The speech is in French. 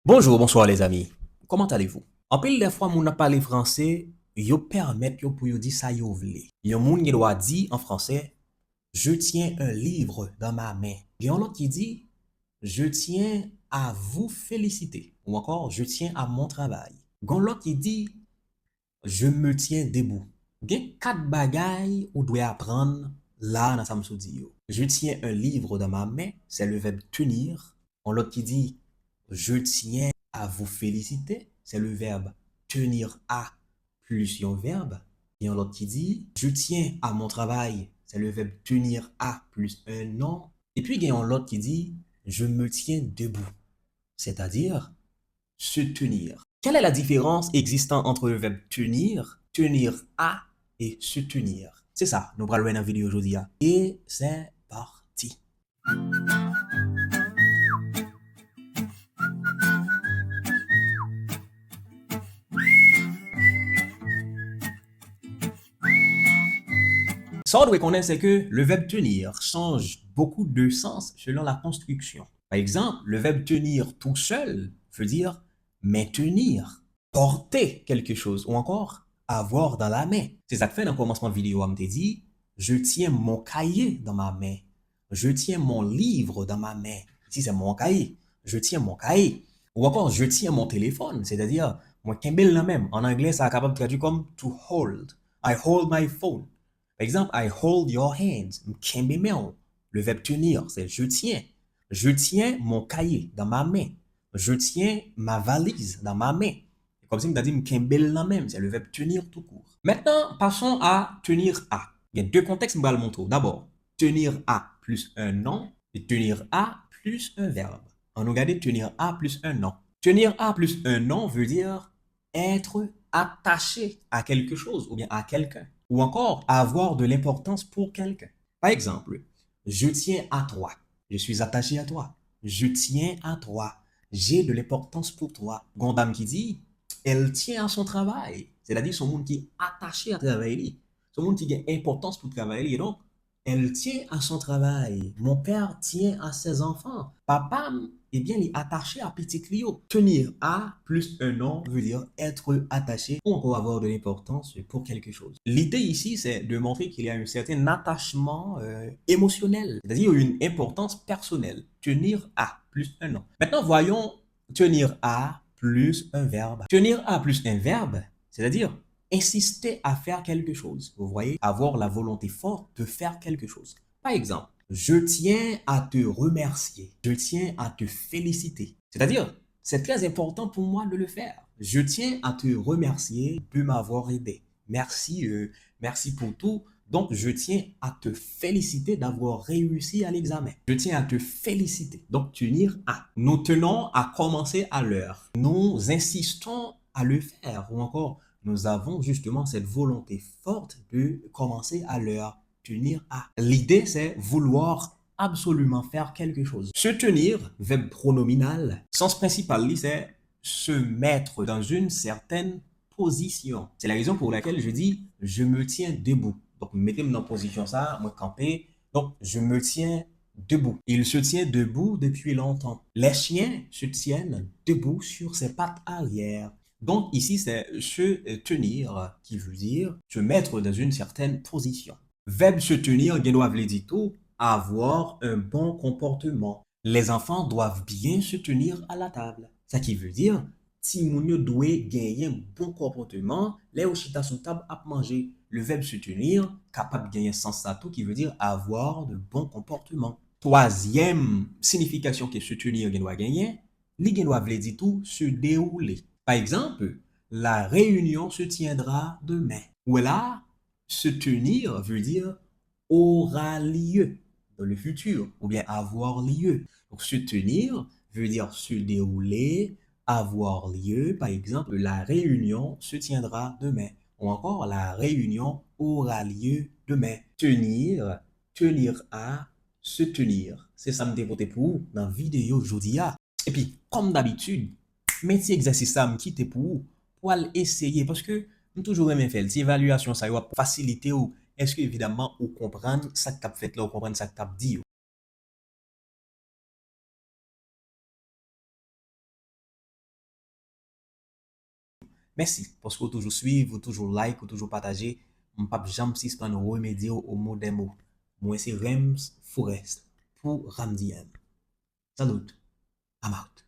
Bonjour, bonsoir les amis. Comment allez-vous? En pile des fois, moun a parlé français, yo permet yo pour yo dire ça yo vle. Yon moun qui doit dire en français, je tiens un livre dans ma main. Yon l'autre qui dit, je tiens à vous féliciter. Ou encore, je tiens à mon travail. Gon l'autre qui dit, je me tiens debout. Gen quatre bagailles ou doit apprendre là dans sa m'sodi yo. Je tiens un livre dans ma main, c'est le verbe tenir. On l'autre qui dit, je tiens à vous féliciter, c'est le verbe tenir à plus un verbe. Et on l'autre qui dit, je tiens à mon travail, c'est le verbe tenir à plus un nom. Et puis il y a l'autre qui dit, je me tiens debout, c'est-à-dire se tenir. Quelle est la différence existant entre le verbe tenir, tenir à et se tenir? C'est ça, nous allons voir dans la vidéo aujourd'hui. Et c'est parti. Ça, on doit connaître, c'est que le verbe tenir change beaucoup de sens selon la construction. Par exemple, le verbe tenir tout seul veut dire maintenir, porter quelque chose ou encore avoir dans la main. C'est ça que fait dans le commencement de vidéo, on me dit, je tiens mon cahier dans ma main. Je tiens mon livre dans ma main. Ici, c'est mon cahier. Je tiens mon cahier. Ou encore, je tiens mon téléphone. C'est-à-dire, moi, Kembel là même. En anglais, ça est capable de traduire comme to hold. I hold my phone. Par exemple, I hold your hands. Mkembe meo. Le verbe tenir, c'est je tiens. Je tiens mon cahier dans ma main. Je tiens ma valise dans ma main. Comme si on a dit mkembel là même, c'est le verbe tenir tout court. Maintenant, passons à tenir à. Il y a deux contextes, je vais le montrer. D'abord, tenir à plus un nom et tenir à plus un verbe. On regarde tenir à plus un nom. Tenir à plus un nom veut dire être attaché à quelque chose ou bien à quelqu'un. Ou encore avoir de l'importance pour quelqu'un. Par exemple, je tiens à toi. Je suis attaché à toi. Je tiens à toi. J'ai de l'importance pour toi. Gondam qui dit, elle tient à son travail. C'est-à-dire son monde qui est attaché à travailler. Son monde qui a importance pour travailler. Et donc, elle tient à son travail. Mon père tient à ses enfants. Papa, eh bien, il est attaché à petit Clio. Tenir à plus un nom veut dire être attaché ou encore avoir de l'importance pour quelque chose. L'idée ici, c'est de montrer qu'il y a un certain attachement émotionnel, c'est-à-dire une importance personnelle. Tenir à plus un nom. Maintenant, voyons tenir à plus un verbe. Tenir à plus un verbe, c'est-à-dire insister à faire quelque chose. Vous voyez, avoir la volonté forte de faire quelque chose. Par exemple, je tiens à te remercier. Je tiens à te féliciter. C'est-à-dire, c'est très important pour moi de le faire. Je tiens à te remercier de m'avoir aidé. Merci, merci pour tout. Donc, je tiens à te féliciter d'avoir réussi à l'examen. Je tiens à te féliciter. Donc, tenir à. Nous tenons à commencer à l'heure. Nous insistons à le faire. Ou encore, nous avons justement cette volonté forte de commencer à l'heure. Tenir à. L'idée, c'est vouloir absolument faire quelque chose. Se tenir, verbe pronominal, sens principal, c'est se mettre dans une certaine position. C'est la raison pour laquelle je dis je me tiens debout. Donc, mettez-moi dans position ça, moi camper. Donc, je me tiens debout. Il se tient debout depuis longtemps. Les chiens se tiennent debout sur ses pattes arrière. Donc, ici, c'est se tenir qui veut dire se mettre dans une certaine position. Verbe se tenir, gen doivent le dire tout, avoir un bon comportement. Les enfants doivent bien se tenir à la table. Ça qui veut dire, si moun yo doit gagner un bon comportement, les ou chita sous table à manger. Le verbe se tenir, capable de gagner sens ça tout, qui veut dire avoir de bons comportements. Troisième signification que se tenir gen doit gagner, li gen doivent le dire tout, se dérouler. Par exemple, la réunion se tiendra demain. Ou là, se tenir veut dire aura lieu dans le futur ou bien avoir lieu. Donc, se tenir veut dire se dérouler, avoir lieu. Par exemple, la réunion se tiendra demain. Ou encore, la réunion aura lieu demain. Tenir, tenir à, se tenir. C'est ça me dévoter pour vous dans la vidéo aujourd'hui. Et puis, comme d'habitude, mettez exercice ça me quitte pour vous, pour essayer parce que nous toujours aimé faire l'évaluation ça va faciliter ou est-ce que évidemment ou comprendre ça que tu as fait là ou comprendre ça que tu as dit. Merci parce que vous toujours suivre, vous toujours like, vous toujours partager. Mon pape jamais si pas nous remédier au mot des mots. Moi c'est Rems Forest pour Ramdien. Salut, I'm out.